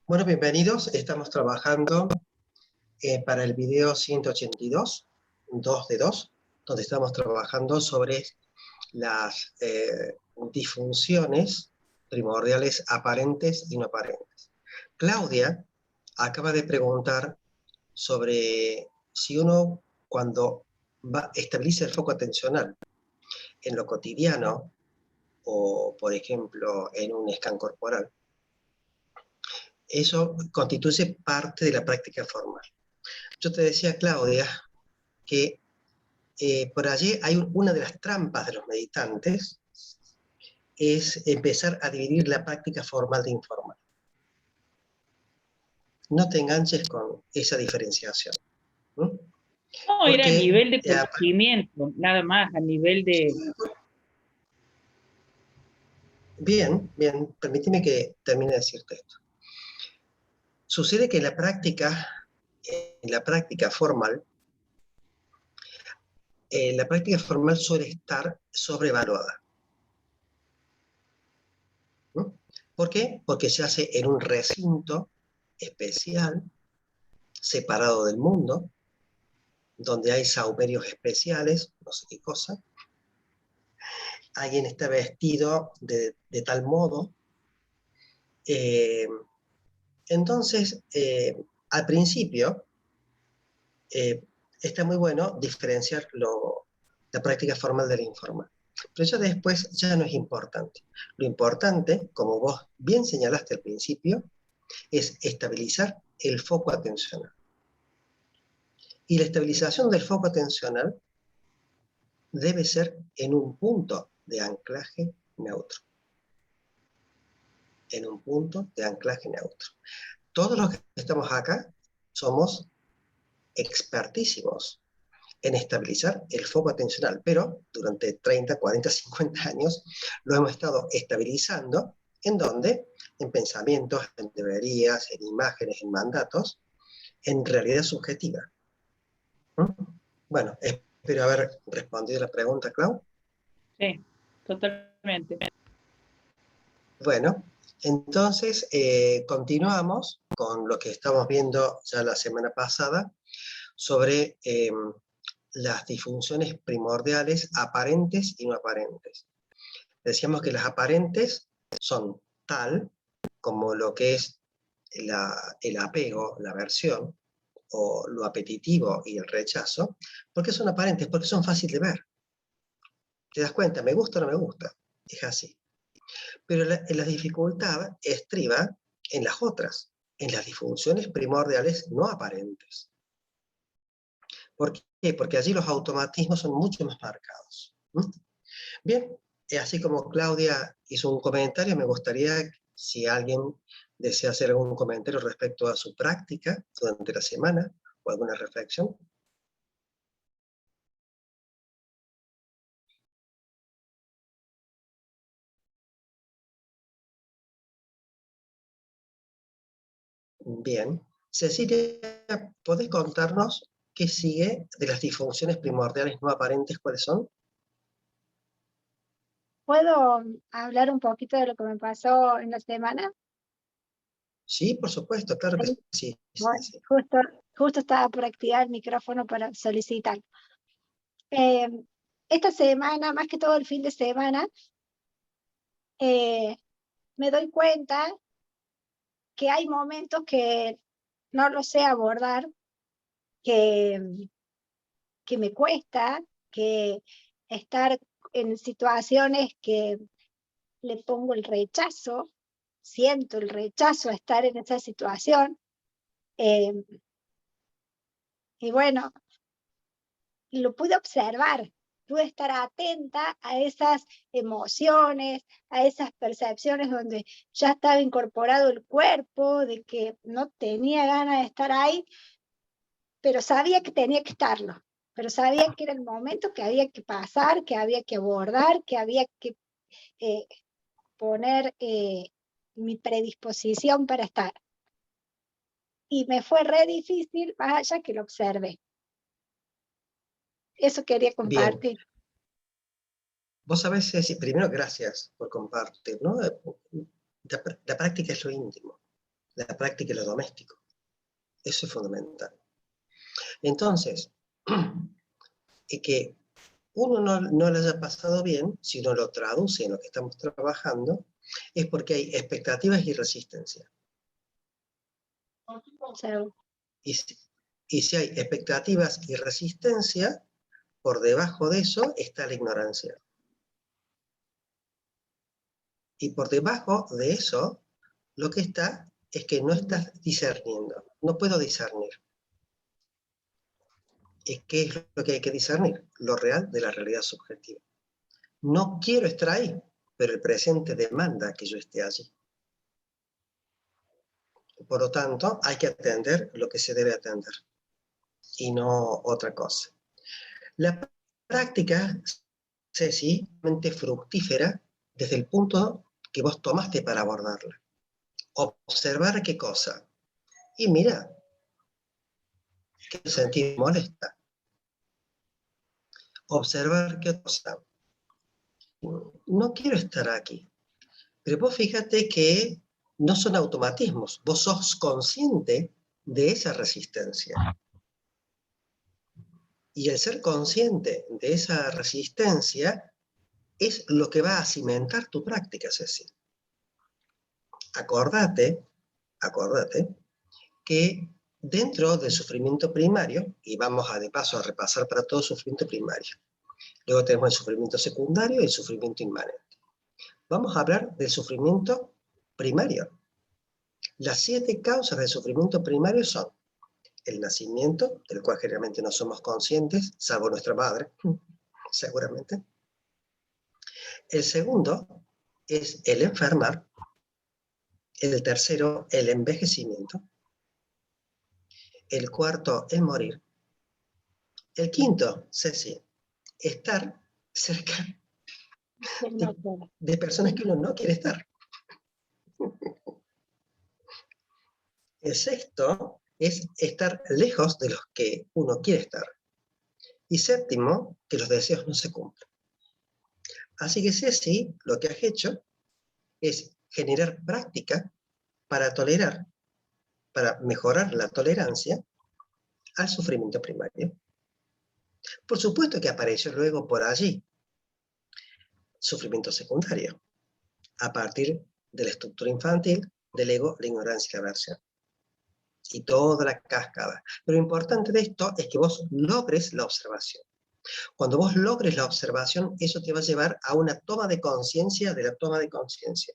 Bueno, bienvenidos. Estamos trabajando para el video 182, 2 de 2, donde estamos trabajando sobre las disfunciones primordiales aparentes y no aparentes. Claudia acaba de preguntar sobre si uno, cuando estabiliza el foco atencional en lo cotidiano, o por ejemplo en un scan corporal, eso constituye parte de la práctica formal. Yo te decía, Claudia, que por allí hay una de las trampas de los meditantes, es empezar a dividir la práctica formal de informal. No te enganches con esa diferenciación. ¿Mm? No, era a Porque, nivel de conocimiento, nada más, a nivel de... Bien, permíteme que termine de decirte esto. Sucede que en la práctica formal suele estar sobrevaluada. ¿Mm? ¿Por qué? Porque se hace en un recinto especial, separado del mundo, donde hay saumerios especiales, no sé qué cosa. Alguien está vestido de tal modo. Entonces, al principio, está muy bueno diferenciar la práctica formal de la informal. Pero eso después ya no es importante. Lo importante, como vos bien señalaste al principio, es estabilizar el foco atencional. Y la estabilización del foco atencional debe ser en un punto de anclaje neutro. En un punto de anclaje neutro. Todos los que estamos acá somos expertísimos en estabilizar el foco atencional, pero durante 30, 40, 50 años lo hemos estado estabilizando. ¿En dónde? En pensamientos, en deberías, en imágenes, en mandatos, en realidad subjetiva. ¿Mm? Bueno, espero haber respondido la pregunta, Clau. Sí, totalmente. Bueno, entonces continuamos con lo que estamos viendo ya la semana pasada sobre las disfunciones primordiales aparentes y no aparentes. Decíamos que las aparentes son tal como lo que es el apego, la aversión, o lo apetitivo y el rechazo. ¿Por qué son aparentes? Porque son fáciles de ver. ¿Te das cuenta? ¿Me gusta o no me gusta? Es así. Pero la dificultad estriba en las otras, en las disfunciones primordiales no aparentes. ¿Por qué? Porque allí los automatismos son mucho más marcados. Bien, así como Claudia hizo un comentario, me gustaría, si alguien desea hacer algún comentario respecto a su práctica durante la semana o alguna reflexión. Bien. Cecilia, ¿podés contarnos qué sigue de las disfunciones primordiales no aparentes? ¿Cuáles son? ¿Puedo hablar un poquito de lo que me pasó en la semana? Sí, por supuesto, claro que Sí. sí. Bueno, Sí. justo estaba por activar el micrófono para solicitar. Eh, Esta semana, más que todo el fin de semana, eh, me doy cuenta que hay momentos que no lo sé abordar, que, que me cuesta, que estar en situaciones que le pongo el rechazo, siento el rechazo a estar en esa situación. eh, y bueno, lo pude observar, pude estar atenta a esas emociones, a esas percepciones donde ya estaba incorporado el cuerpo, de que no tenía ganas de estar ahí, pero sabía que tenía que estarlo, pero sabía que era el momento que había que pasar, que había que abordar, que había que eh, poner mi predisposición para estar. Y me fue re difícil, más allá que lo observé. Eso quería Bien. compartir. Vos sabés, Ceci, primero gracias por compartir, ¿no? La práctica es lo íntimo. la práctica y lo doméstico. Eso es fundamental. Entonces, que uno no lo haya pasado bien, si uno lo traduce en lo que estamos trabajando, es porque hay expectativas y resistencia. Y si hay expectativas y resistencia, por debajo de eso está la ignorancia. Y por debajo de eso, lo que está es que no estás discerniendo. No puedo discernir. ¿Qué es lo que hay que discernir? Lo real de la realidad subjetiva. No quiero estar ahí, pero el presente demanda que yo esté allí. Por lo tanto, hay que atender lo que se debe atender y no otra cosa. La práctica es sencillamente fructífera desde el punto que vos tomaste para abordarla. Observar qué cosa. Y mira, qué sentir molesta. Observar qué cosa. No quiero estar aquí. Pero vos fíjate que no son automatismos. Vos sos consciente de esa resistencia. Y el ser consciente de esa resistencia es lo que va a cimentar tu práctica, Ceci. Acordate que dentro del sufrimiento primario, y vamos de paso a repasar para todo sufrimiento primario, luego tenemos el sufrimiento secundario y el sufrimiento inmanente. Vamos a hablar del sufrimiento primario. Las 7 causas del sufrimiento primario son el nacimiento, del cual generalmente no somos conscientes, salvo nuestra madre, seguramente. El segundo es el enfermar. El tercero, el envejecimiento. El cuarto, el morir. El quinto, Ceci, estar cerca de personas que uno no quiere estar. El sexto es estar lejos de los que uno quiere estar. Y séptimo, que los deseos no se cumplan. Así que Ceci, lo que has hecho es generar práctica para tolerar, para mejorar la tolerancia al sufrimiento primario. Por supuesto que apareció luego por allí sufrimiento secundario, a partir de la estructura infantil, del ego, la ignorancia y la aversión. Y toda la cascada. Pero lo importante de esto es que vos logres la observación. Cuando vos logres la observación, eso te va a llevar a una toma de conciencia de la toma de conciencia.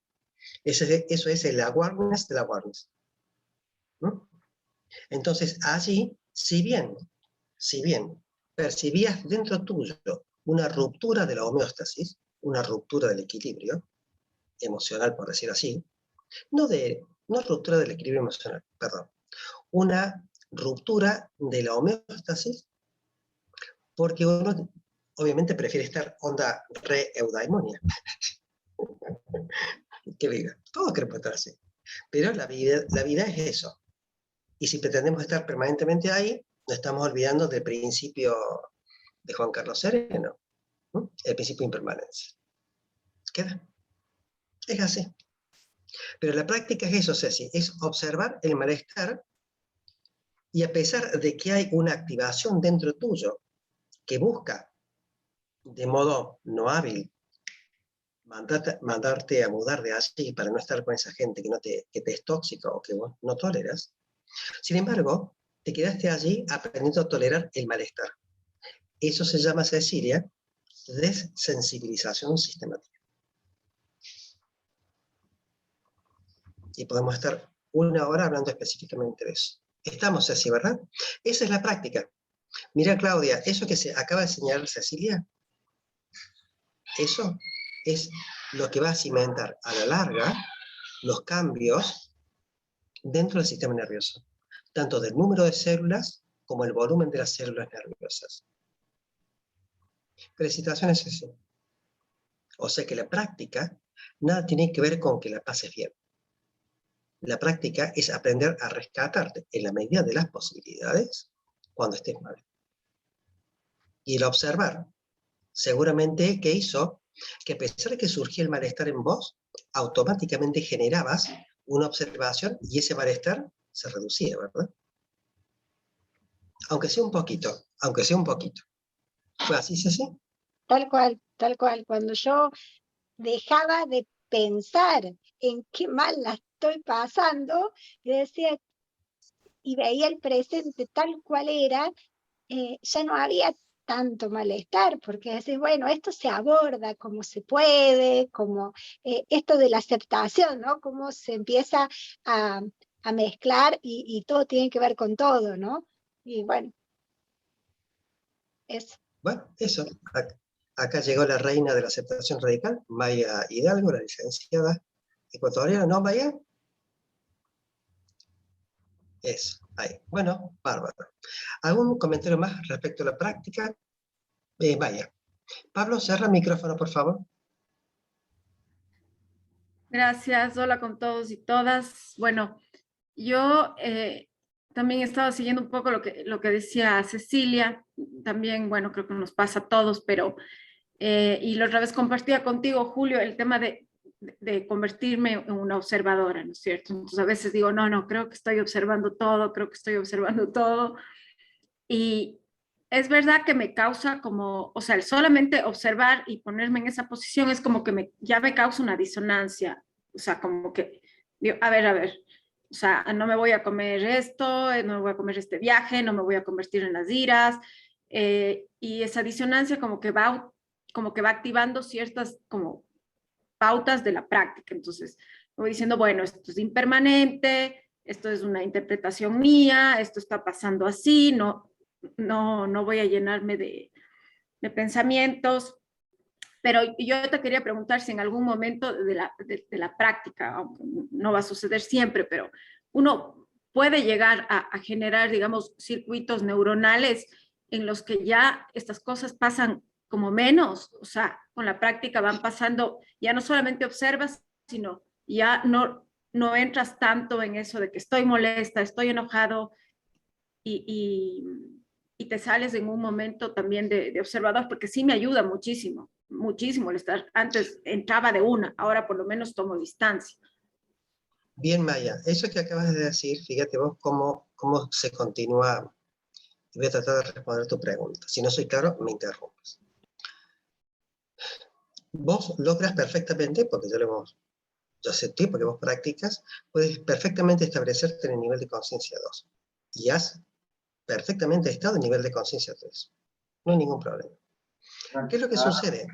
Eso es el awareness del awareness. ¿No? Entonces, allí, si bien percibías dentro tuyo una ruptura de la homeostasis, una ruptura del equilibrio emocional, por decir así, no ruptura del equilibrio emocional, perdón, una ruptura de la homeostasis, porque uno obviamente prefiere estar onda re-eudaimonia. Que diga, todos queremos estar así, pero la vida es eso. Y si pretendemos estar permanentemente ahí, nos estamos olvidando del principio de Juan Carlos Sereno, ¿no? El principio de impermanencia. ¿Queda? Es así. Pero la práctica es eso, Ceci, es observar el malestar, y a pesar de que hay una activación dentro tuyo que busca, de modo no hábil, mandarte a mudar de allí para no estar con esa gente que te es tóxica o que vos no toleras, sin embargo, te quedaste allí aprendiendo a tolerar el malestar. Eso se llama, Cecilia, desensibilización sistemática. Y podemos estar 1 hora hablando específicamente de eso. Estamos así, ¿verdad? Esa es la práctica. Mira, Claudia, eso que se acaba de señalar Cecilia, eso es lo que va a cimentar a la larga los cambios dentro del sistema nervioso, tanto del número de células como el volumen de las células nerviosas. Felicitaciones, Ceci. O sea que la práctica nada tiene que ver con que la pases bien. La práctica es aprender a rescatarte en la medida de las posibilidades cuando estés mal. Y el observar, seguramente que hizo que a pesar de que surgía el malestar en vos, automáticamente generabas una observación y ese malestar se reducía, ¿verdad? Aunque sea un poquito, aunque sea un poquito. ¿Fue así, Ceci? Tal cual, tal cual. Cuando yo dejaba de pensar en qué mal la estoy pasando, y decía, y veía el presente tal cual era, ya no había tanto malestar, porque decís, bueno, esto se aborda como se puede, como esto de la aceptación, ¿no? Cómo se empieza a, a mezclar y todo tiene que ver con todo, ¿no? Y bueno, eso. Bueno, eso. Acá llegó la reina de la aceptación radical, Maya Hidalgo, la licenciada ecuatoriana, ¿no, Maya? Eso, ahí. Bueno, bárbaro. ¿Algún comentario más respecto a la práctica? Maya. Pablo, cierra el micrófono, por favor. Gracias, hola con todos y todas. Bueno, yo también he estado siguiendo un poco lo que decía Cecilia, también, bueno, creo que nos pasa a todos, pero, y la otra vez compartía contigo, Julio, el tema de convertirme en una observadora, ¿no es cierto? Entonces a veces digo, no, creo que estoy observando todo, creo que estoy observando todo, y es verdad que me causa como, o sea, el solamente observar y ponerme en esa posición es como que ya me causa una disonancia, o sea, como que, digo, a ver, o sea, no me voy a comer esto, no me voy a comer este viaje, no me voy a convertir en las iras, y esa disonancia como que va activando ciertas como pautas de la práctica, entonces voy diciendo, bueno, esto es impermanente, esto es una interpretación mía, esto está pasando así, no voy a llenarme de pensamientos, pero yo te quería preguntar si en algún momento de la práctica, aunque no va a suceder siempre, pero uno puede llegar a generar, digamos, circuitos neuronales en los que ya estas cosas pasan como menos, o sea, con la práctica van pasando, ya no solamente observas, sino ya no entras tanto en eso de que estoy molesta, estoy enojado, y te sales en un momento también de observador, porque sí me ayuda muchísimo, muchísimo el estar. Antes entraba de una, ahora por lo menos tomo distancia. Bien, Maya, eso que acabas de decir, fíjate vos cómo se continúa. Voy a tratar de responder tu pregunta. Si no soy claro, me interrumpes. Vos logras perfectamente, porque ya hace tiempo que vos practicas, puedes perfectamente establecerte en el nivel de conciencia 2. Y has perfectamente estado en nivel de conciencia 3. No hay ningún problema. ¿Qué es lo que sucede?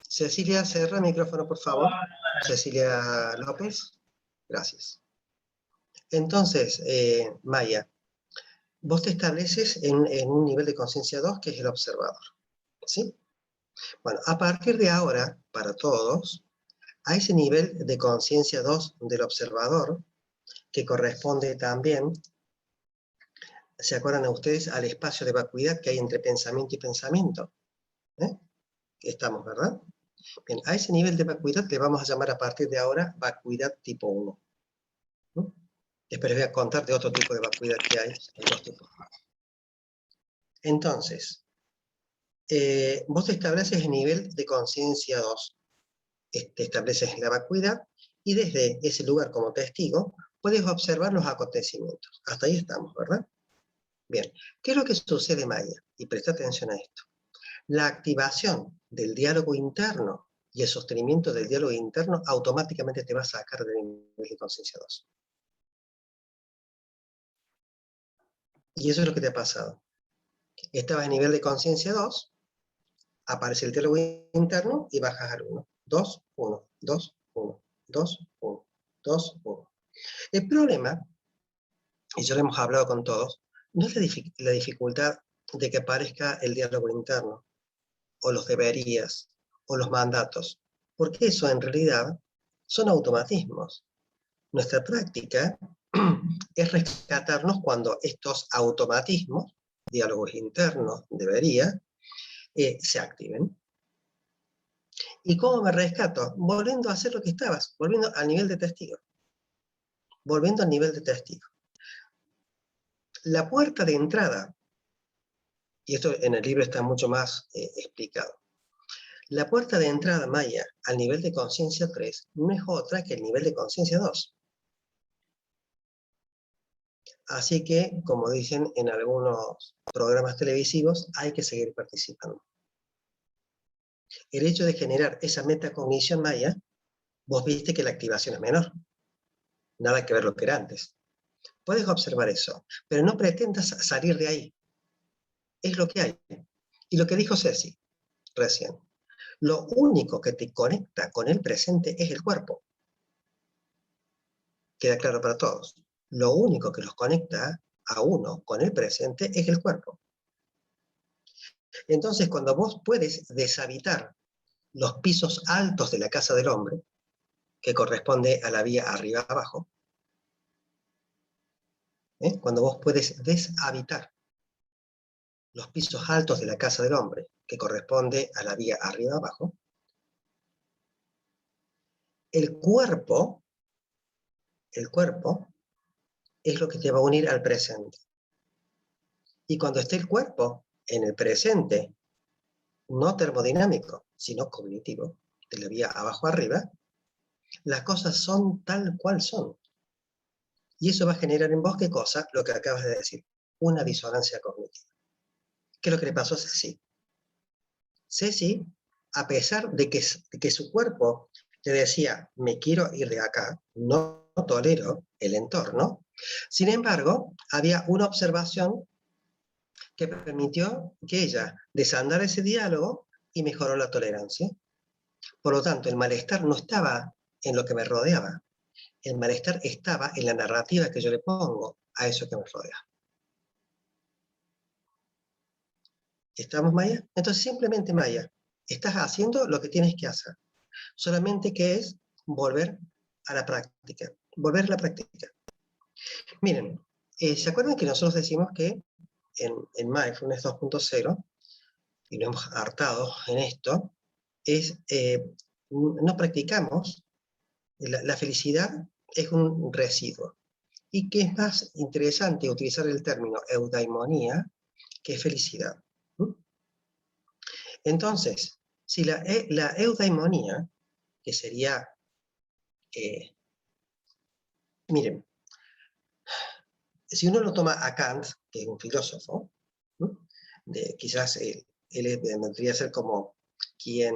Cecilia, cierra el micrófono, por favor. Cecilia López. Gracias. Entonces, Maya, vos te estableces en un nivel de conciencia 2, que es el observador. ¿Sí? Bueno, a partir de ahora, para todos, a ese nivel de conciencia 2 del observador, que corresponde también, ¿se acuerdan a ustedes al espacio de vacuidad que hay entre pensamiento y pensamiento? Estamos, ¿verdad? Bien, a ese nivel de vacuidad le vamos a llamar a partir de ahora vacuidad tipo 1. ¿No? Después les voy a contar de otro tipo de vacuidad que hay dos tipos. Entonces, vos te estableces el nivel de conciencia 2. Te estableces la vacuidad y desde ese lugar como testigo puedes observar los acontecimientos. Hasta ahí estamos, ¿verdad? Bien, ¿qué es lo que sucede, Maya? Y presta atención a esto. La activación del diálogo interno y el sostenimiento del diálogo interno automáticamente te va a sacar del nivel de conciencia 2. Y eso es lo que te ha pasado. Estabas en nivel de conciencia 2, aparece el diálogo interno y bajas al 1. 2, 1, 2, 1, 2, 1, 2, 1. El problema, y ya lo hemos hablado con todos, no es la dificultad de que aparezca el diálogo interno, o los deberías, o los mandatos, porque eso en realidad son automatismos. Nuestra práctica es rescatarnos cuando estos automatismos, diálogos internos, debería, se activen. ¿Y cómo me rescato? Volviendo a hacer lo que estabas, volviendo al nivel de testigo. Volviendo al nivel de testigo. La puerta de entrada, y esto en el libro está mucho más explicado, La puerta de entrada maya al nivel de conciencia 3 no es otra que el nivel de conciencia 2. Así que, como dicen en algunos programas televisivos, hay que seguir participando. El hecho de generar esa metacognición maya, vos viste que la activación es menor. Nada que ver lo que era antes. Puedes observar eso, pero no pretendas salir de ahí. Es lo que hay. Y lo que dijo Ceci recién. Lo único que te conecta con el presente es el cuerpo. Queda claro para todos. Lo único que los conecta a uno con el presente es el cuerpo. Entonces, cuando vos puedes deshabitar los pisos altos de la casa del hombre, que corresponde a la vía arriba-abajo, cuando vos puedes deshabitar los pisos altos de la casa del hombre, que corresponde a la vía arriba-abajo, el cuerpo es lo que te va a unir al presente. Y cuando esté el cuerpo en el presente, no termodinámico, sino cognitivo, de la vía abajo-arriba, las cosas son tal cual son. Y eso va a generar en vos, ¿qué cosa? Lo que acabas de decir, una disonancia cognitiva. ¿Qué es lo que le pasó a Ceci? Ceci, a pesar de que su cuerpo le decía, me quiero ir de acá, no tolero el entorno, sin embargo, había una observación que permitió que ella desandara ese diálogo y mejoró la tolerancia. Por lo tanto, el malestar no estaba en lo que me rodeaba, el malestar estaba en la narrativa que yo le pongo a eso que me rodea. ¿Estamos, Maya? Entonces, simplemente, Maya, estás haciendo lo que tienes que hacer. Solamente que es volver a la práctica. Volver a la práctica. Miren, ¿se acuerdan que nosotros decimos que en Mindfulness 2.0, y nos hemos hartado en esto, es no practicamos, la felicidad es un residuo. Y que es más interesante utilizar el término eudaimonía que felicidad. Entonces, si la eudaimonía, que sería, miren, si uno lo toma a Kant, que es un filósofo, quizás él vendría a ser como quien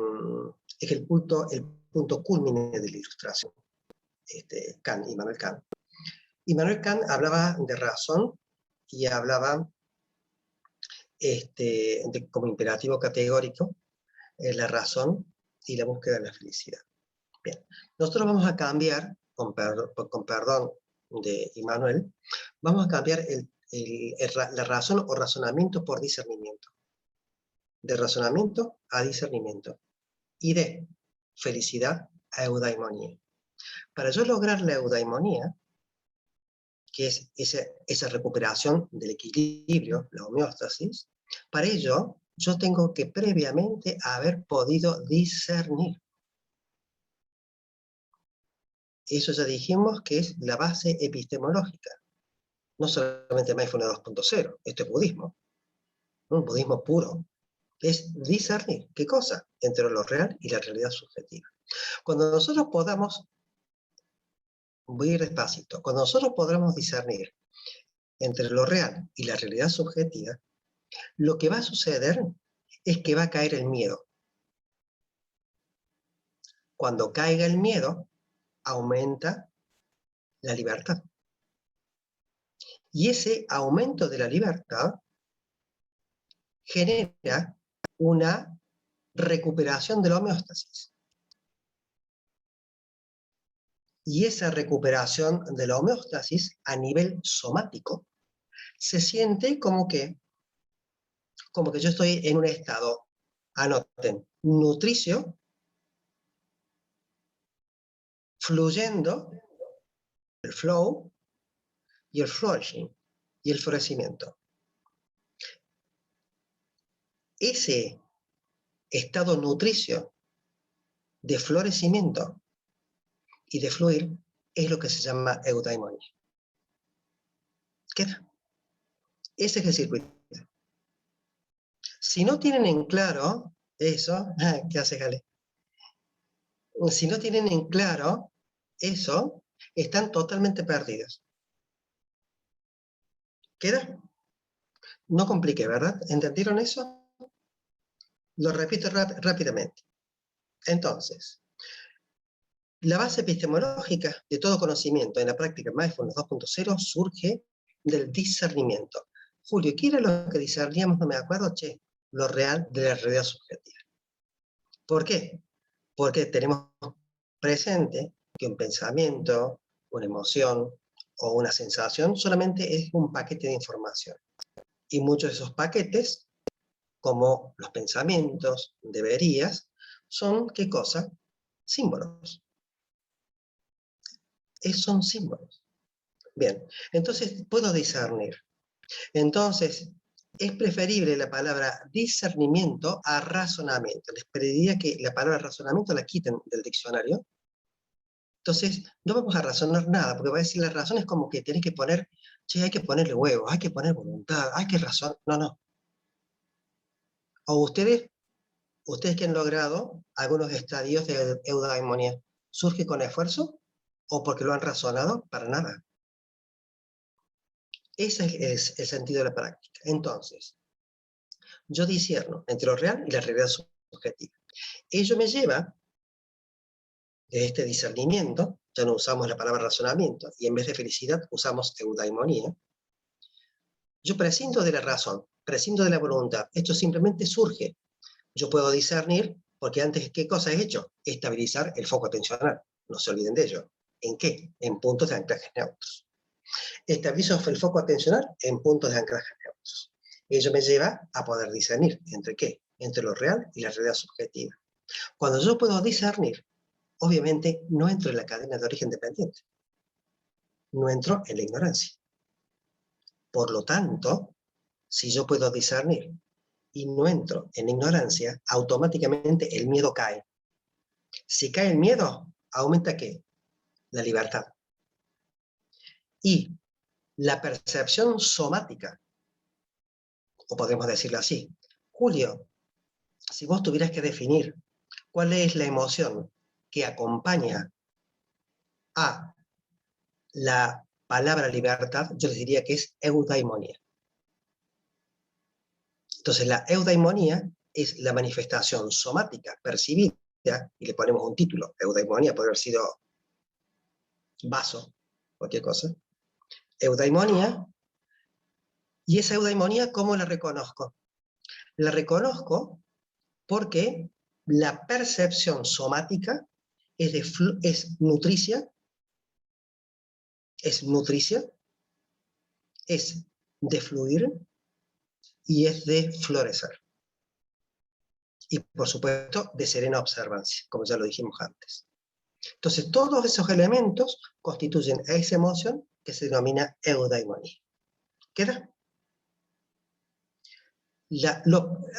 es el punto culmine de la ilustración, Kant, Immanuel Kant. Immanuel Kant hablaba de razón y hablaba como imperativo categórico la razón y la búsqueda de la felicidad. Bien, nosotros vamos a cambiar, con perdón de Immanuel, vamos a cambiar la razón o razonamiento por discernimiento. De razonamiento a discernimiento. Y de felicidad a eudaimonía. Para yo lograr la eudaimonía, que es esa recuperación del equilibrio, la homeostasis, para ello yo tengo que previamente haber podido discernir. Eso ya dijimos que es la base epistemológica. No solamente Mindfulness 2.0, esto es budismo. Un budismo puro. Es discernir, ¿qué cosa? Entre lo real y la realidad subjetiva. Cuando nosotros podamos, voy a ir despacito, cuando nosotros podamos discernir entre lo real y la realidad subjetiva, lo que va a suceder es que va a caer el miedo. Cuando caiga el miedo, aumenta la libertad. Y ese aumento de la libertad genera una recuperación de la homeostasis. Y esa recuperación de la homeostasis a nivel somático se siente como que yo estoy en un estado, anoten, nutricio, fluyendo, el flow y el flourishing, y el florecimiento. Ese estado nutricio de florecimiento y de fluir es lo que se llama eudaimonía. ¿Queda? Ese es el circuito. Si no tienen en claro Eso, ¿qué hace Gale? Si no tienen en claro eso, están totalmente perdidos. ¿Queda? No complique, ¿verdad? ¿Entendieron eso? Lo repito rápidamente. Entonces, la base epistemológica de todo conocimiento en la práctica Mindfulness 2.0 surge del discernimiento. Julio, ¿qué era lo que discerníamos? No me acuerdo, lo real de la realidad subjetiva. ¿Por qué? Porque tenemos presente que un pensamiento, una emoción o una sensación solamente es un paquete de información. Y muchos de esos paquetes, como los pensamientos, deberías, son, ¿qué cosa? Símbolos. Son símbolos. Bien, entonces puedo discernir. Entonces, es preferible la palabra discernimiento a razonamiento. Les pediría que la palabra razonamiento la quiten del diccionario. Entonces, no vamos a razonar nada, porque va a decir la razón es como que tienes que poner, che, hay que ponerle huevos, hay que poner voluntad, hay que razonar. No, no. O ustedes que han logrado algunos estadios de eudaimonía, ¿surge con esfuerzo? ¿O porque lo han razonado? Para nada. Ese es el sentido de la práctica. Entonces, yo discierno entre lo real y la realidad subjetiva. Ello me lleva, de este discernimiento, ya no usamos la palabra razonamiento, y en vez de felicidad usamos eudaimonía. Yo prescindo de la razón, prescindo de la voluntad. Esto simplemente surge. Yo puedo discernir, porque antes, ¿qué cosa he hecho? Estabilizar el foco atencional. No se olviden de ello. ¿En qué? En puntos de anclaje neutros. Estabilizo el foco atencional en puntos de anclaje neutros. Ello me lleva a poder discernir. ¿Entre qué? Entre lo real y la realidad subjetiva. Cuando yo puedo discernir, obviamente no entro en la cadena de origen dependiente. No entro en la ignorancia. Por lo tanto, si yo puedo discernir y no entro en ignorancia, automáticamente el miedo cae. Si cae el miedo, ¿aumenta qué? La libertad. Y la percepción somática, o podemos decirlo así. Julio, si vos tuvieras que definir cuál es la emoción que acompaña a la palabra libertad, yo les diría que es eudaimonía. Entonces la eudaimonía es la manifestación somática percibida, y le ponemos un título, eudaimonía, puede haber sido vaso, cualquier cosa. Eudaimonía, y esa eudaimonía, ¿cómo la reconozco? La reconozco porque la percepción somática es nutricia, es de fluir y es de florecer. Y por supuesto, de serena observancia, como ya lo dijimos antes. Entonces, todos esos elementos constituyen a esa emoción que se denomina eudaimonía. ¿Queda?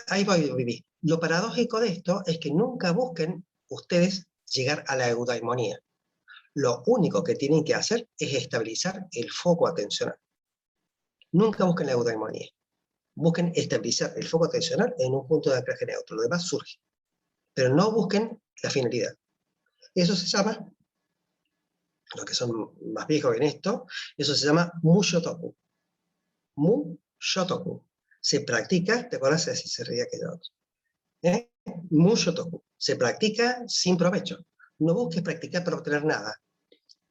Ahí voy a vivir. Lo paradójico de esto es que nunca busquen ustedes llegar a la eudaimonía. Lo único que tienen que hacer es estabilizar el foco atencional. Nunca busquen la eudaimonía. Busquen estabilizar el foco atencional en un punto de anclaje neutro. Lo demás surge. Pero no busquen la finalidad. Eso se llama, los que son más viejos en esto, eso se llama Mushotoku. Mushotoku. Se practica, ¿te acuerdas? Si se reía que yo. Mushotoku. Se practica sin provecho. No busques practicar para obtener nada.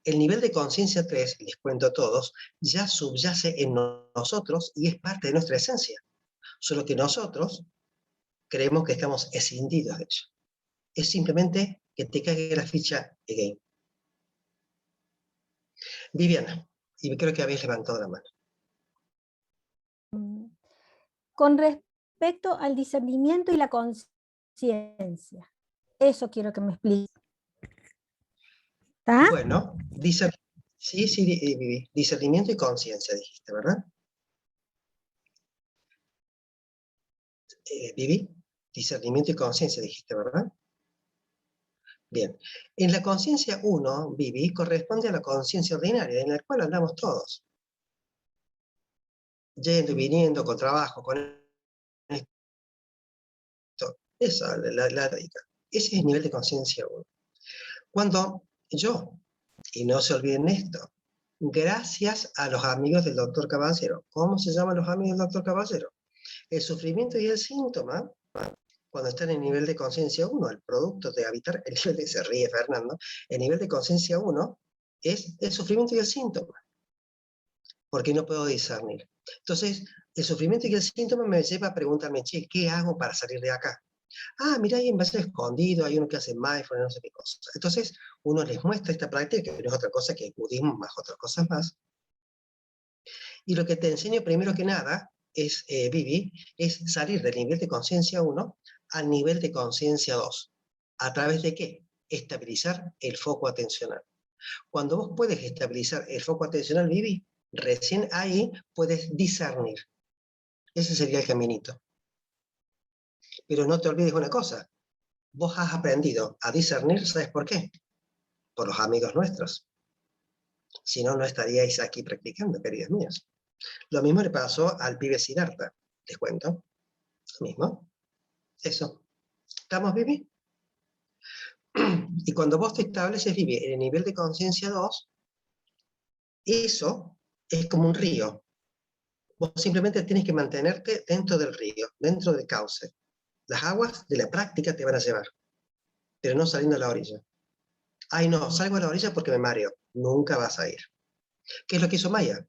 El nivel de conciencia 3, les cuento a todos, ya subyace en nosotros y es parte de nuestra esencia. Solo que nosotros creemos que estamos escindidos de ello. Es simplemente que te caiga la ficha again. Viviana, y creo que habéis levantado la mano. Con respecto al discernimiento y la conciencia, eso quiero que me explique. ¿Está? Bueno, Vivi, discernimiento y conciencia dijiste, ¿verdad? Vivi, discernimiento y conciencia dijiste, ¿verdad? Bien, en la conciencia 1, Vivi, corresponde a la conciencia ordinaria, en la cual andamos todos. Yendo y viniendo, con trabajo, con esto. Esa, la rica. Ese es el nivel de conciencia 1. Cuando yo, y no se olviden esto, gracias a los amigos del doctor Caballero. ¿Cómo se llaman los amigos del doctor Caballero? El sufrimiento y el síntoma, cuando están en el nivel de conciencia 1, el producto de habitar, el nivel de se ríe Fernando, el nivel de conciencia 1 es el sufrimiento y el síntoma, porque no puedo discernir. Entonces, el sufrimiento y el síntoma me lleva a preguntarme, che, ¿qué hago para salir de acá? Ah, mira, hay un vaso escondido, hay uno que hace mindfulness, no sé qué cosa. Entonces, uno les muestra esta práctica, que no es otra cosa que el budismo más otras cosas más. Y lo que te enseño primero que nada es, Vivi, es salir del nivel de conciencia 1 al nivel de conciencia 2. ¿A través de qué? Estabilizar el foco atencional. Cuando vos puedes estabilizar el foco atencional, Vivi, recién ahí puedes discernir. Ese sería el caminito. Pero no te olvides una cosa. Vos has aprendido a discernir, ¿sabes por qué? Por los amigos nuestros. Si no, no estaríais aquí practicando, queridos míos. Lo mismo le pasó al pibe Siddhartha. ¿Les cuento? Lo mismo. Eso. ¿Estamos, Vivi? Y cuando vos te estableces, Vivi, en el nivel de conciencia 2, eso es como un río. Vos simplemente tienes que mantenerte dentro del río, dentro del cauce. Las aguas de la práctica te van a llevar, pero no saliendo a la orilla. Ay, no, salgo a la orilla porque me mareo. Nunca vas a ir. ¿Qué es lo que hizo Maya?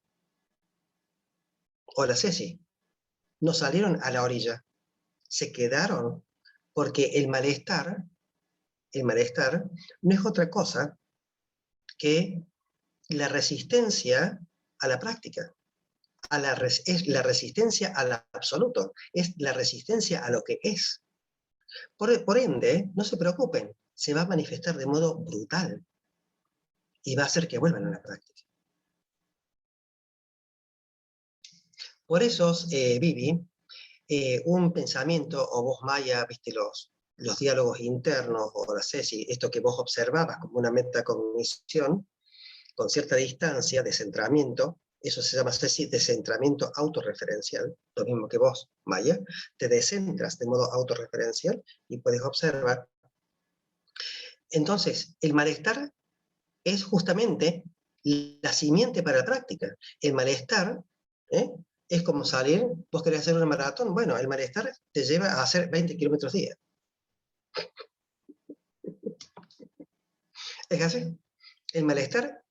Hola, Ceci. No salieron a la orilla. Se quedaron porque el malestar no es otra cosa que la resistencia a la práctica. Es la resistencia al absoluto. Es la resistencia a lo que es. Por ende, no se preocupen. Se va a manifestar de modo brutal. Y va a hacer que vuelvan a la práctica. Por eso, Vivi, un pensamiento, o vos, Maya, viste los diálogos internos, o la Ceci, esto que vos observabas como una metacognición, con cierta distancia, descentramiento, eso se llama, Ceci, descentramiento autorreferencial, lo mismo que vos, Maya, te descentras de modo autorreferencial y puedes observar. Entonces, el malestar es justamente la simiente para la práctica. El malestar, es como salir, vos querés hacer una maratón, bueno, el malestar te lleva a hacer 20 kilómetros día. Es así. El malestar,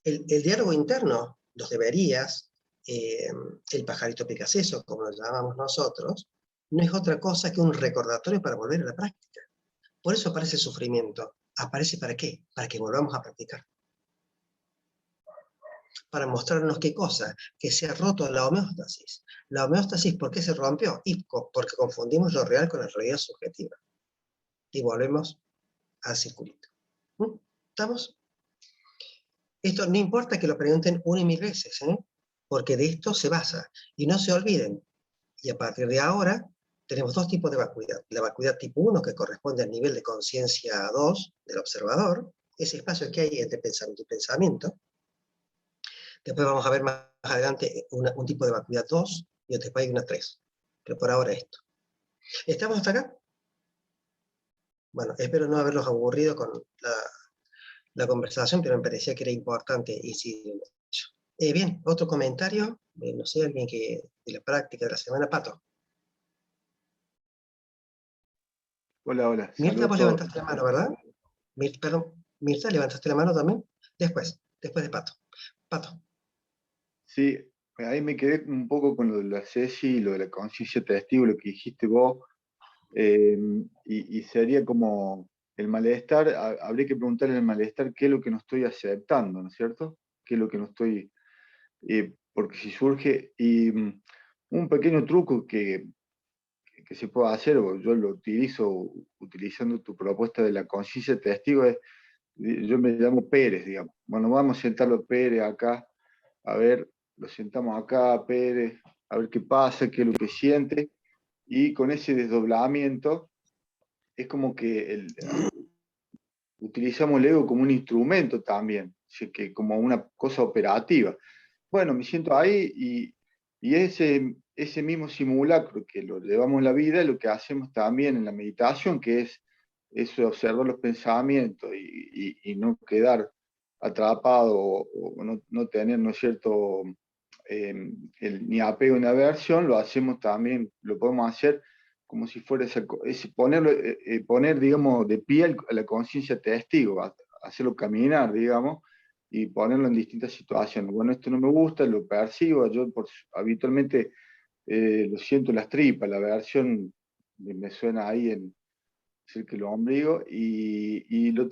el diálogo interno, los deberías, el pajarito picaseso, como lo llamamos nosotros, no es otra cosa que un recordatorio para volver a la práctica. Por eso aparece el sufrimiento. ¿Aparece para qué? Para que volvamos a practicar. Para mostrarnos qué cosa, que se ha roto la homeostasis. La homeostasis, ¿por qué se rompió? Porque confundimos lo real con la realidad subjetiva. Y volvemos al circulito. ¿Estamos? Esto no importa que lo pregunten 1 y 1000 veces, porque de esto se basa. Y no se olviden, y a partir de ahora tenemos 2 tipos de vacuidad. La vacuidad tipo 1, que corresponde al nivel de conciencia 2 del observador, ese espacio que hay entre pensamiento y pensamiento. Después vamos a ver más adelante un tipo de vacuidad 2 y después hay una 3. Pero por ahora esto. ¿Estamos hasta acá? Bueno, espero no haberlos aburrido con la conversación, pero me parecía que era importante incidir en ello. Bien, otro comentario, no sé, alguien que de la práctica de la semana, Pato. Hola, hola. Mirta, vos levantaste la mano, ¿verdad? Perdón, Mirta, ¿levantaste la mano también? Después de Pato. Pato. Sí, ahí me quedé un poco con lo de la Ceci y lo de la conciencia testigo, lo que dijiste vos, y sería como el malestar, habría que preguntarle al malestar qué es lo que no estoy aceptando, ¿no es cierto? ¿Qué es lo que no estoy...? Porque si surge, y un pequeño truco que se puede hacer, o yo lo utilizo utilizando tu propuesta de la conciencia testigo, es, yo me llamo Pérez, digamos. Bueno, vamos a sentarlo Pérez acá, a ver, lo sentamos acá, Pérez, a ver qué pasa, qué es lo que siente, y con ese desdoblamiento es como que utilizamos el ego como un instrumento también, así que como una cosa operativa. Bueno, me siento ahí Y ese mismo simulacro que lo llevamos en la vida es lo que hacemos también en la meditación, que es eso de observar los pensamientos y no quedar atrapado o no tener, ¿no es cierto?, ni apego ni aversión. Lo hacemos también, lo podemos hacer como si fuera poner, digamos, de pie a la conciencia testigo, hacerlo caminar, digamos, y ponerlo en distintas situaciones. Bueno, esto no me gusta, lo percibo, yo habitualmente lo siento en las tripas, la aversión me suena ahí cerca del ombligo, y lo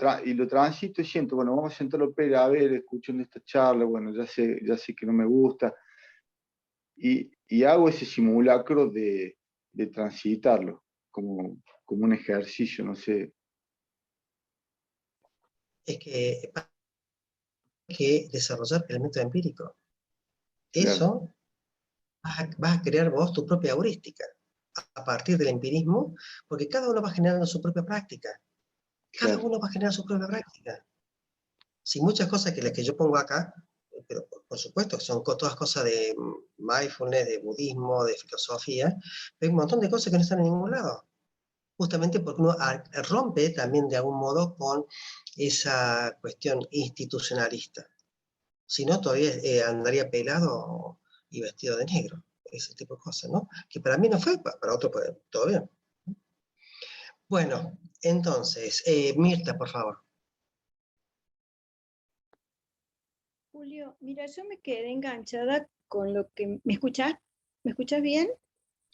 transito y siento, bueno, vamos a sentarlo, pero a ver, escuchando esta charla, bueno, ya sé que no me gusta, y hago ese simulacro de transitarlo, como un ejercicio, no sé. Es que hay que desarrollar el método empírico. Claro. Eso vas a crear vos tu propia heurística a partir del empirismo, porque cada uno va generando su propia práctica. Cada Claro. uno va a generar su propia práctica. Si muchas cosas que las que yo pongo acá, pero por supuesto que son todas cosas de mindfulness, de budismo, de filosofía, pero hay un montón de cosas que no están en ningún lado. Justamente porque uno rompe también de algún modo con esa cuestión institucionalista. Si no, todavía andaría pelado y vestido de negro. Ese tipo de cosas, ¿no? Que para mí no fue, para otro pues, todo bien. Bueno, entonces, Mirta, por favor. Julio, mira, yo me quedé enganchada con lo que... ¿Me escuchás? ¿Me escuchás bien?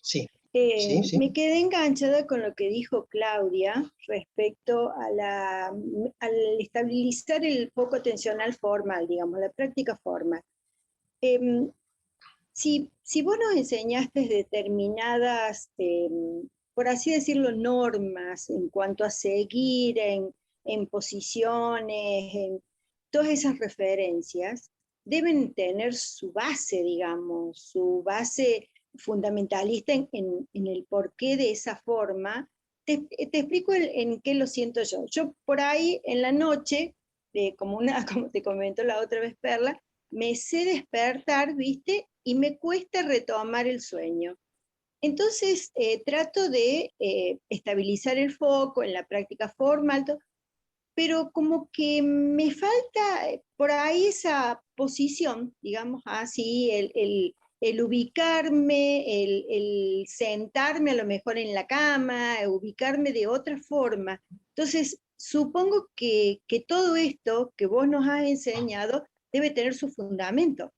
Sí. Sí. Me quedé enganchada con lo que dijo Claudia respecto al estabilizar el foco atencional formal, digamos, la práctica formal. Si vos nos enseñaste determinadas, por así decirlo, normas en cuanto a seguir en posiciones, en todas esas referencias, deben tener su base, digamos, su base fundamentalista en el porqué de esa forma. Te explico en qué lo siento yo. Yo por ahí en la noche, como te comentó la otra vez Perla, me sé despertar, ¿viste? Y me cuesta retomar el sueño. Entonces trato de estabilizar el foco en la práctica formal, pero como que me falta por ahí esa posición, digamos así, el ubicarme, el sentarme a lo mejor en la cama, ubicarme de otra forma. Entonces, supongo que todo esto que vos nos has enseñado debe tener su fundamento.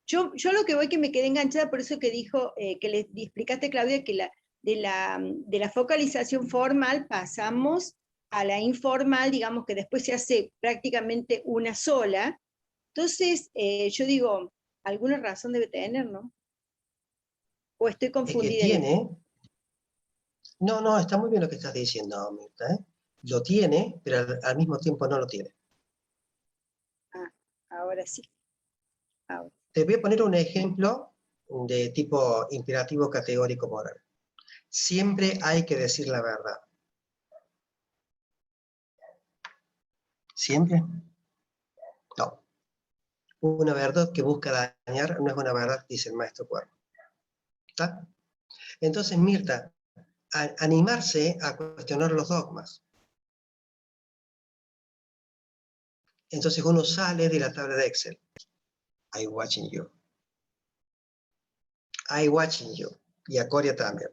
Yo lo que voy que me quedé enganchada por eso que dijo, que le explicaste, Claudia, que de la focalización formal pasamos a la informal, digamos que después se hace prácticamente una sola. Entonces, yo digo, alguna razón debe tener, ¿no? ¿O estoy confundida? Es que tiene... No, está muy bien lo que estás diciendo, Mirta, ¿eh? Lo tiene, pero al mismo tiempo no lo tiene. Ah, ahora sí. Ahora. Te voy a poner un ejemplo de tipo imperativo categórico moral. Siempre hay que decir la verdad. ¿Siempre? No. Una verdad que busca dañar no es una verdad, dice el maestro Cuervo. ¿Está? Entonces, Mirta, animarse a cuestionar los dogmas. Entonces uno sale de la tabla de Excel. I'm watching you. I'm watching you. Y a Coria también.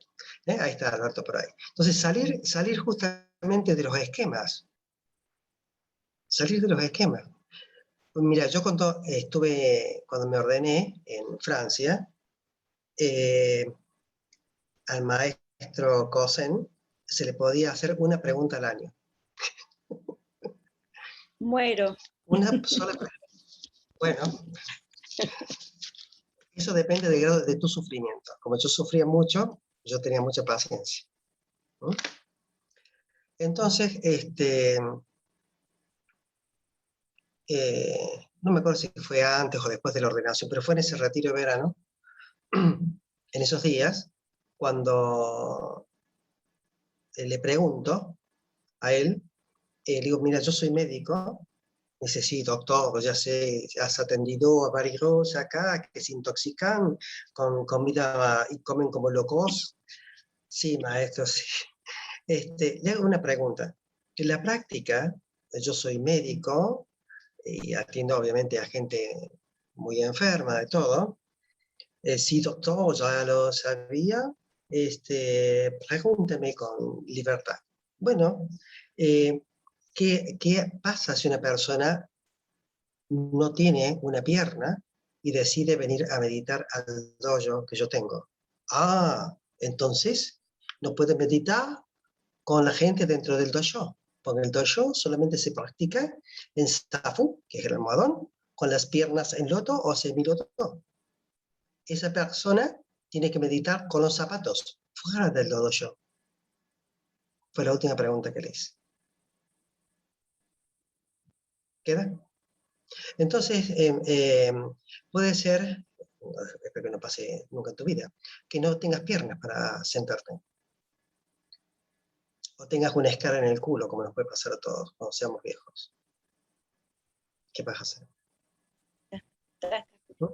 Ahí está Alberto por ahí. Entonces salir justamente de los esquemas. Salir de los esquemas. Pues mira, yo cuando me ordené en Francia, al maestro Cosen se le podía hacer una pregunta al año. Muero. Una sola pregunta. Bueno, eso depende del grado de tu sufrimiento. Como yo sufría mucho, yo tenía mucha paciencia. ¿Mm? Entonces, no me acuerdo si fue antes o después de la ordenación, pero fue en ese retiro de verano, en esos días, cuando le pregunto a él, le digo, mira, yo soy médico Dice, sí, doctor, ya sé, has atendido a varios acá que se intoxican con comida y comen como locos. Sí, maestro, sí. Le hago una pregunta. En la práctica, yo soy médico y atiendo obviamente a gente muy enferma de todo. Sí, doctor, ya lo sabía. Pregúnteme con libertad. Bueno, ¿qué pasa si una persona no tiene una pierna y decide venir a meditar al dojo que yo tengo? Ah, entonces no puede meditar con la gente dentro del dojo. Porque el dojo solamente se practica en Safu, que es el almohadón, con las piernas en loto o semiloto. Esa persona tiene que meditar con los zapatos fuera del dojo. Fue la última pregunta que le hice. ¿Queda? Entonces, puede ser, espero que no pase nunca en tu vida, que no tengas piernas para sentarte. O tengas una escara en el culo, como nos puede pasar a todos cuando seamos viejos. ¿Qué vas a hacer? ¿No?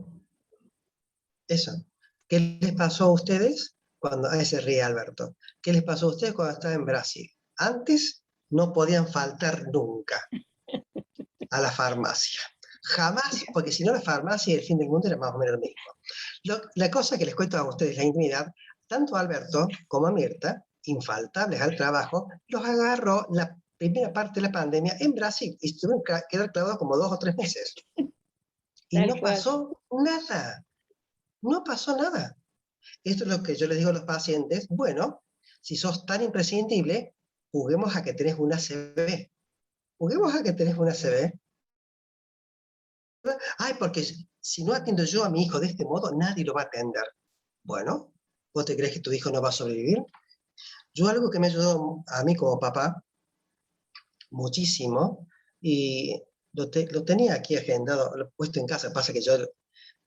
Eso. ¿Qué les pasó a ustedes cuando, se ríe Alberto, qué les pasó a ustedes cuando estaban en Brasil? Antes no podían faltar nunca a la farmacia. Jamás, porque si no la farmacia y el fin del mundo era más o menos lo mismo. La cosa que les cuento a ustedes, la intimidad, tanto a Alberto como a Mirta, infaltables al trabajo, los agarró la primera parte de la pandemia en Brasil y tuvieron que quedar clavados como 2 o 3 meses. Y no pasó nada. No pasó nada. Esto es lo que yo les digo a los pacientes. Bueno, si sos tan imprescindible, juguemos a que tenés una ACV. Juguemos a que tenés una ACV. Ay, porque si no atiendo yo a mi hijo de este modo, nadie lo va a atender. Bueno, ¿vos te crees que tu hijo no va a sobrevivir? Yo algo que me ayudó a mí como papá, muchísimo, y lo tenía aquí agendado, lo he puesto en casa, pasa que yo,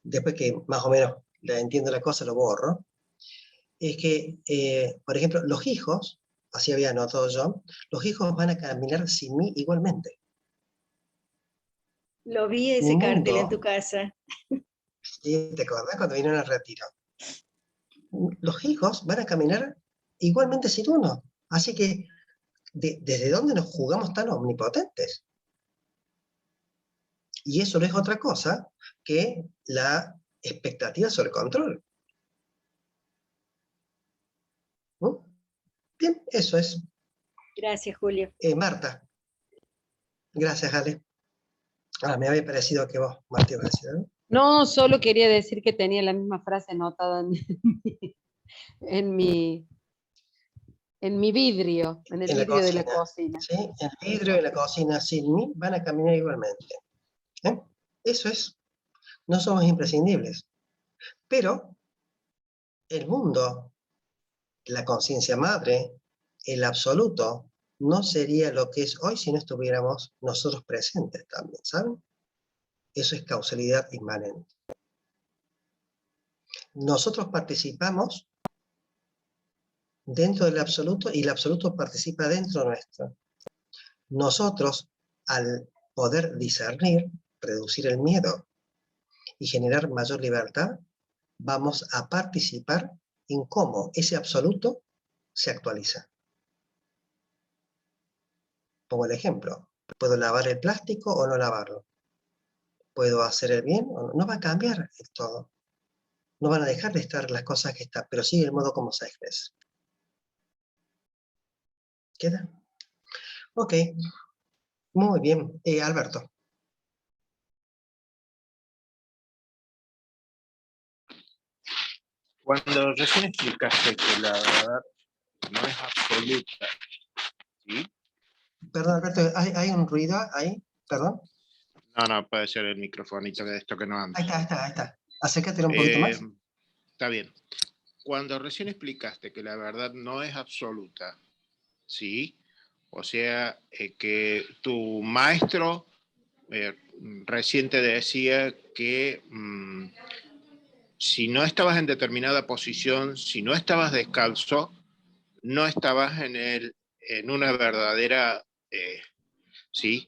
después que más o menos le entiendo la cosa, lo borro, es que, por ejemplo, los hijos, así había anotado yo, los hijos van a caminar sin mí igualmente. Lo vi ese Mi cartel mundo, en tu casa. ¿sí? ¿Te acordás cuando vinieron al retiro? Los hijos van a caminar igualmente sin uno. Así que, ¿desde dónde nos jugamos tan omnipotentes? Y eso no es otra cosa que la expectativa sobre el control. ¿No? Bien, eso es. Gracias, Julio. Marta. Gracias, Ale. Me había parecido que vos, Marta, ibas a decir algo. No, solo quería decir que tenía la misma frase anotada en mi vidrio, en el En la vidrio de la cocina. cocina. ¿Sí? El vidrio de la cocina sin mí van a caminar igualmente. Eso es. No somos imprescindibles. Pero el mundo, la conciencia madre, el absoluto, no sería lo que es hoy si no estuviéramos nosotros presentes también, ¿saben? Eso es causalidad inmanente. Nosotros participamos dentro del absoluto y el absoluto participa dentro nuestro. Nosotros, al poder discernir, reducir el miedo y generar mayor libertad, vamos a participar en cómo ese absoluto se actualiza. Pongo el ejemplo. ¿Puedo lavar el plástico o no lavarlo? ¿Puedo hacer el bien o no? No va a cambiar todo. No van a dejar de estar las cosas que están, pero sí el modo como se expresa. ¿Queda? Ok. Muy bien. Alberto. Cuando recién explicaste que la verdad no es absoluta, ¿sí? Perdón, Alberto, ¿hay un ruido ahí? Perdón. No, puede ser el microfonito de esto que no anda. Ahí está. Acércate un poquito más. Está bien. Cuando recién explicaste que la verdad no es absoluta, ¿sí? O sea, que tu maestro recién te decía que si no estabas en determinada posición, si no estabas descalzo, no estabas en una verdadera, ¿sí?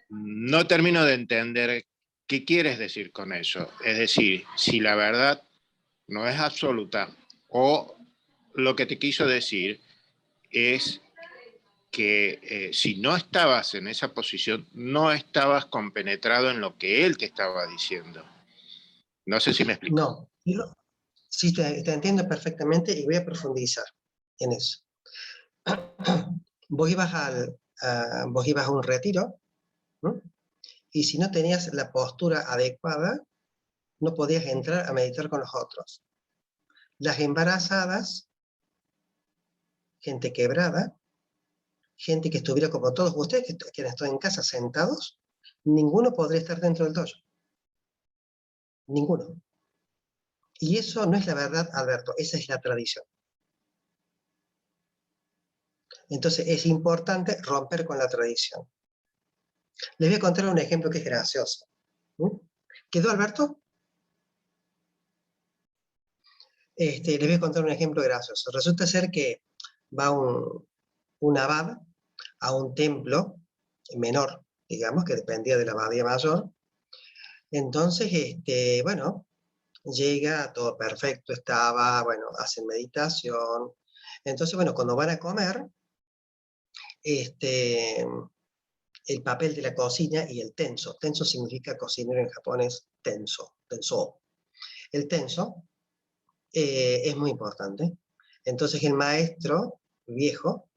no termino de entender qué quieres decir con eso. Es decir, si la verdad no es absoluta, o lo que te quiso decir es que si no estabas en esa posición, no estabas compenetrado en lo que él te estaba diciendo. No sé si me explico. No, sí, te entiendo perfectamente y voy a profundizar en eso. Vos ibas a un retiro, ¿no? Y si no tenías la postura adecuada, no podías entrar a meditar con los otros. Las embarazadas, gente quebrada, gente que estuviera como todos ustedes, que están en casa sentados, ninguno podría estar dentro del dojo. Ninguno. Y eso no es la verdad, Alberto, esa es la tradición. Entonces es importante romper con la tradición. Les voy a contar un ejemplo que es gracioso. ¿Quedó, Alberto? Les voy a contar un ejemplo gracioso. Resulta ser que va un abad a un templo menor, digamos, que dependía de la abadía mayor. Entonces, bueno, llega, todo perfecto, estaba, bueno, hacen meditación. Entonces, bueno, cuando van a comer, el papel de la cocina y el tenso. Tenso significa cocinero en japonés, tenso, tenso. El tenso es muy importante. Entonces el maestro viejo,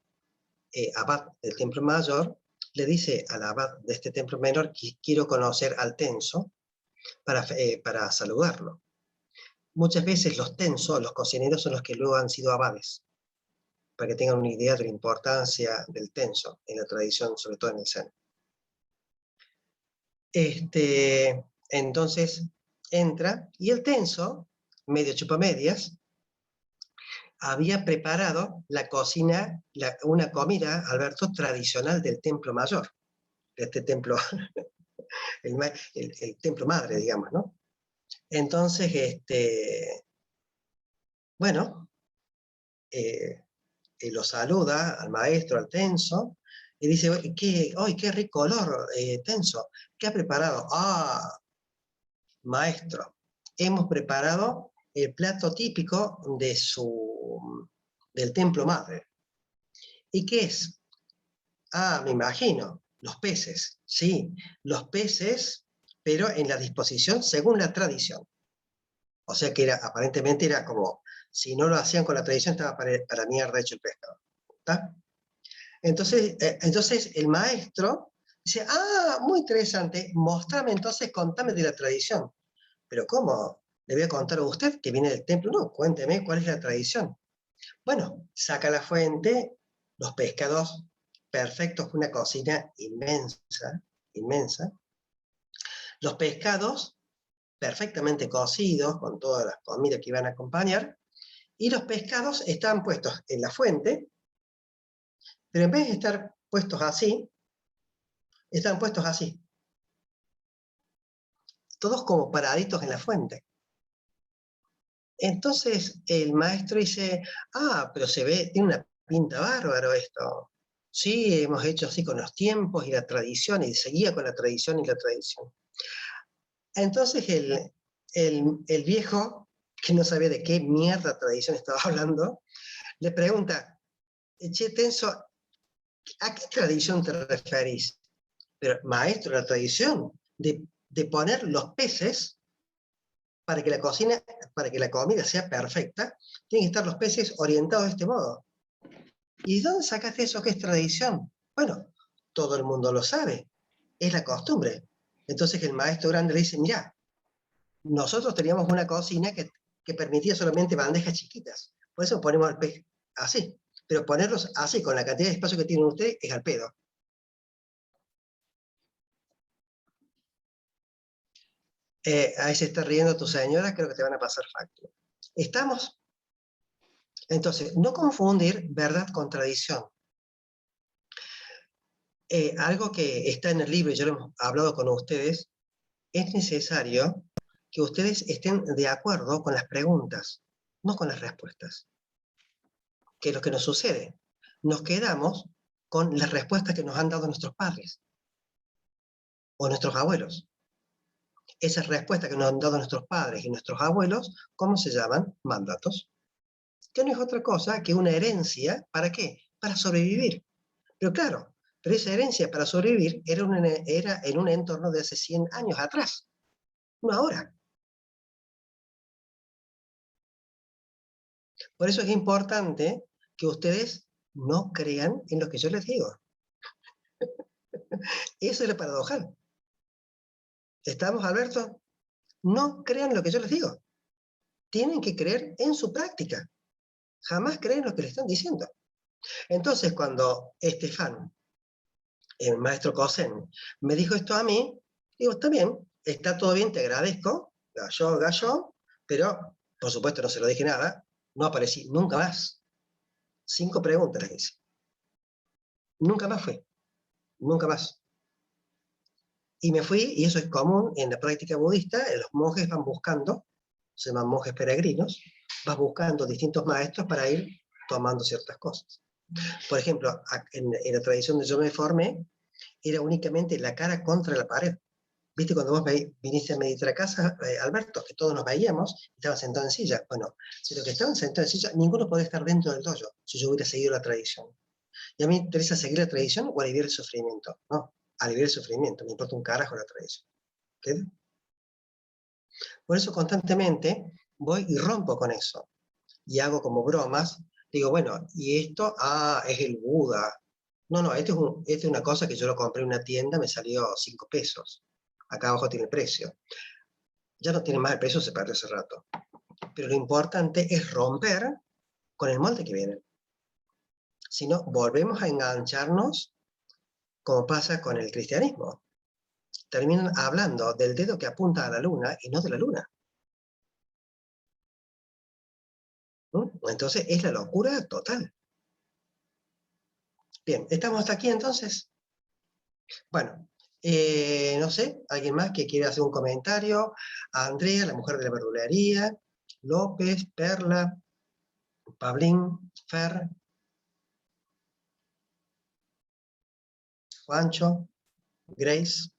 abad del templo mayor, le dice al abad de este templo menor que quiero conocer al tenso para saludarlo. Muchas veces los tensos, los cocineros, son los que luego han sido abades, para que tengan una idea de la importancia del tenso en la tradición, sobre todo en el Zen. Entonces entra, y el tenso, medio chupamedias, había preparado la cocina, una comida, Alberto, tradicional del templo mayor, de este templo, el templo madre, digamos, ¿no? Entonces, bueno, lo saluda al maestro, al tenso, y dice, qué rico olor, tenso, ¿qué ha preparado? Ah, maestro, hemos preparado el plato típico del templo madre. ¿Y qué es? Ah, me imagino, los peces, sí, los peces, pero en la disposición según la tradición. O sea que aparentemente era como, si no lo hacían con la tradición, estaba para mierda hecho el pescado. ¿Está? Entonces el maestro dice, ah, muy interesante, mostrame entonces, contame de la tradición. Pero ¿cómo? Le voy a contar a usted que viene del templo. No, cuénteme cuál es la tradición. Bueno, saca la fuente, los pescados perfectos, una cocina inmensa, inmensa. Los pescados perfectamente cocidos, con todas las comidas que iban a acompañar, y los pescados estaban puestos en la fuente, pero en vez de estar puestos así, estaban puestos así. Todos como paraditos en la fuente. Entonces el maestro dice, ah, pero se ve, tiene una pinta bárbaro esto. Sí, hemos hecho así con los tiempos y la tradición, y seguía con la tradición y la tradición. Entonces el viejo, que no sabía de qué mierda tradición estaba hablando, le pregunta, che, Tenso, ¿a qué tradición te referís? Pero, maestro, la tradición de poner los peces para que la comida sea perfecta, tienen que estar los peces orientados de este modo. ¿Y de dónde sacaste eso que es tradición? Bueno, todo el mundo lo sabe, es la costumbre. Entonces el maestro grande le dice, mirá, nosotros teníamos una cocina que permitía solamente bandejas chiquitas, por eso ponemos el pez así, pero ponerlos así, con la cantidad de espacio que tienen ustedes, es al pedo. Ahí se está riendo tu señora, creo que te van a pasar factura. ¿Estamos? Entonces, no confundir verdad con tradición. Algo que está en el libro, y yo lo hemos hablado con ustedes, es necesario que ustedes estén de acuerdo con las preguntas, no con las respuestas. ¿Qué es lo que nos sucede? Nos quedamos con las respuestas que nos han dado nuestros padres. o nuestros abuelos. Esas respuestas que nos han dado nuestros padres y nuestros abuelos, ¿cómo se llaman? Mandatos. Que no es otra cosa que una herencia, ¿para qué? Para sobrevivir. Pero claro, pero esa herencia para sobrevivir era en un entorno de hace 100 años atrás, no ahora. Por eso es importante que ustedes no crean en lo que yo les digo. Eso es lo paradojal. ¿Estamos, Alberto? No crean lo que yo les digo. Tienen que creer en su práctica. Jamás creen lo que les están diciendo. Entonces, cuando Estefan, el maestro Cosen, me dijo esto a mí, digo, está bien, está todo bien, te agradezco, gallo, pero, por supuesto, no se lo dije nada, no aparecí nunca más. 5 preguntas les hice. Nunca más fui. Nunca más. Y me fui, y eso es común en la práctica budista, los monjes van buscando, se llaman monjes peregrinos, vas buscando distintos maestros para ir tomando ciertas cosas. Por ejemplo, en la tradición donde yo me formé, era únicamente la cara contra la pared. ¿Viste cuando vos viniste a meditar a casa, Alberto, que todos nos veíamos, estaban sentados en silla? Bueno, si los que estaban sentados en silla, ninguno podía estar dentro del dojo, si yo hubiera seguido la tradición. Y a mí me interesa seguir la tradición o aliviar el sufrimiento. No, aliviar el sufrimiento, me importa un carajo la tradición. ¿Entiendes? Por eso constantemente voy y rompo con eso. Y hago como bromas, digo, bueno, y esto, es el Buda. No, esto es una cosa que yo lo compré en una tienda, me salió 5 pesos. Acá abajo tiene el precio. Ya no tiene más el precio, se perdió hace rato. Pero lo importante es romper con el molde que viene. Si no, volvemos a engancharnos, como pasa con el cristianismo. Terminan hablando del dedo que apunta a la luna y no de la luna. Entonces es la locura total. Bien, ¿estamos hasta aquí entonces? Bueno, no sé, ¿alguien más que quiera hacer un comentario? Andrea, la mujer de la verdulería, López, Perla, Pablín, Fer, Juancho, Grace,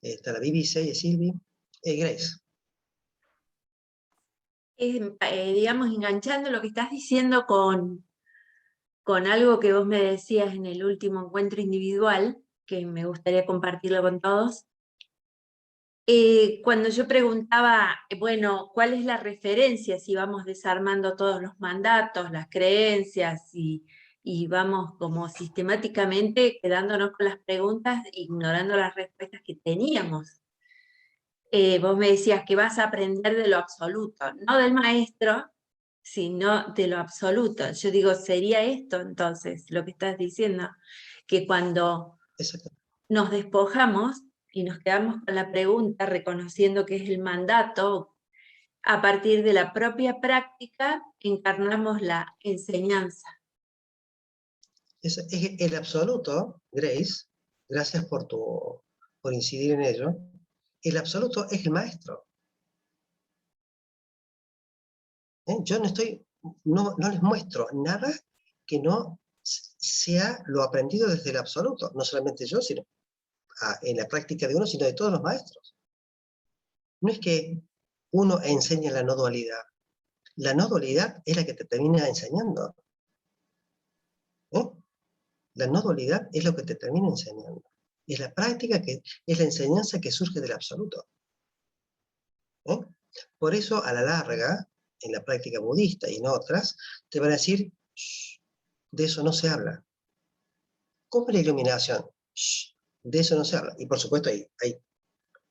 está la Bibi, Silvi, Grace. Digamos, enganchando lo que estás diciendo con algo que vos me decías en el último encuentro individual, que me gustaría compartirlo con todos. Cuando yo preguntaba, bueno, ¿cuál es la referencia si vamos desarmando todos los mandatos, las creencias y vamos como sistemáticamente quedándonos con las preguntas, ignorando las respuestas que teníamos? Vos me decías que vas a aprender de lo absoluto, no del maestro, sino de lo absoluto. Yo digo, ¿sería esto entonces lo que estás diciendo? Que cuando nos despojamos y nos quedamos con la pregunta, reconociendo que es el mandato, a partir de la propia práctica encarnamos la enseñanza. Es el absoluto, Grace, gracias por incidir en ello, el absoluto es el maestro. Yo no les muestro nada que no sea lo aprendido desde el absoluto, no solamente yo, sino en la práctica de uno, sino de todos los maestros. No es que uno enseña la no dualidad. La no dualidad es la que te termina enseñando. La no dualidad es lo que te termina enseñando. Es la práctica, es la enseñanza que surge del absoluto. Por eso, a la larga, en la práctica budista y en otras, te van a decir, de eso no se habla. ¿Cómo es la iluminación? De eso no se habla. Y por supuesto hay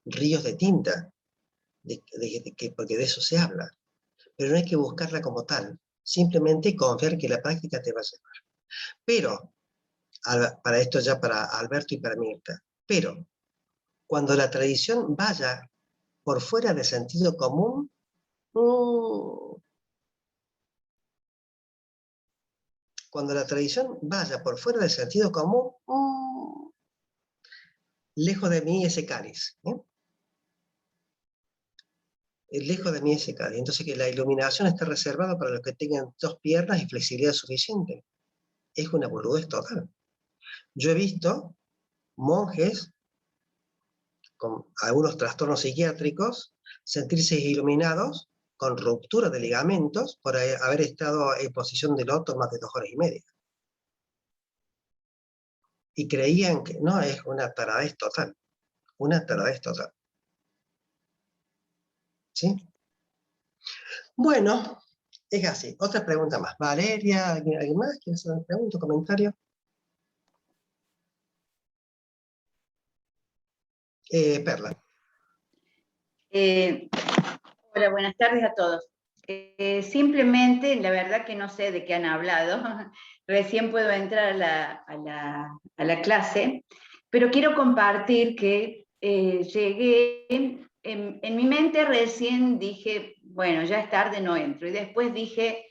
ríos de tinta, porque de eso se habla. Pero no hay que buscarla como tal. Simplemente confiar que la práctica te va a llevar. Pero, para esto ya para Alberto y para Mirta, pero cuando la tradición vaya por fuera del sentido común, cuando la tradición vaya por fuera del sentido común, lejos de mí ese cáliz. Lejos de mí ese cáliz. Entonces que la iluminación está reservada para los que tengan 2 piernas y flexibilidad suficiente. Es una boludez total. Yo he visto monjes con algunos trastornos psiquiátricos, sentirse iluminados con ruptura de ligamentos por haber estado en posición de loto más de 2 horas y media. Y creían que no, es una taradez total. Una taradez total. ¿Sí? Bueno, es así. Otra pregunta más. Valeria, ¿alguien más quiere hacer una pregunta, comentario? Perla. Hola, buenas tardes a todos. Simplemente, la verdad que no sé de qué han hablado, recién puedo entrar a la clase, pero quiero compartir que llegué, en mi mente recién dije, bueno, ya es tarde, no entro, y después dije,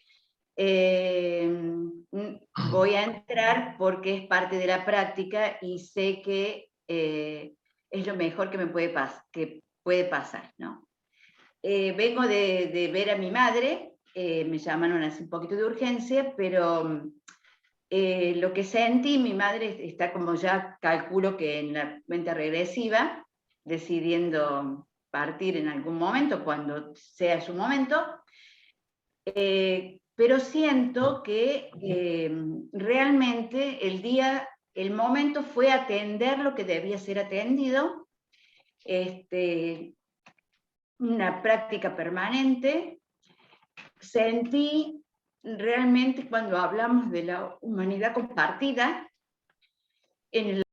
voy a entrar porque es parte de la práctica y sé que es lo mejor que me puede pasar, ¿no? Vengo de ver a mi madre, me llamaron hace un poquito de urgencia, pero lo que sentí, mi madre está como ya, calculo que en la cuenta regresiva, decidiendo partir en algún momento, cuando sea su momento, pero siento que realmente el momento fue atender lo que debía ser atendido, una práctica permanente. Sentí realmente cuando hablamos de la humanidad compartida, en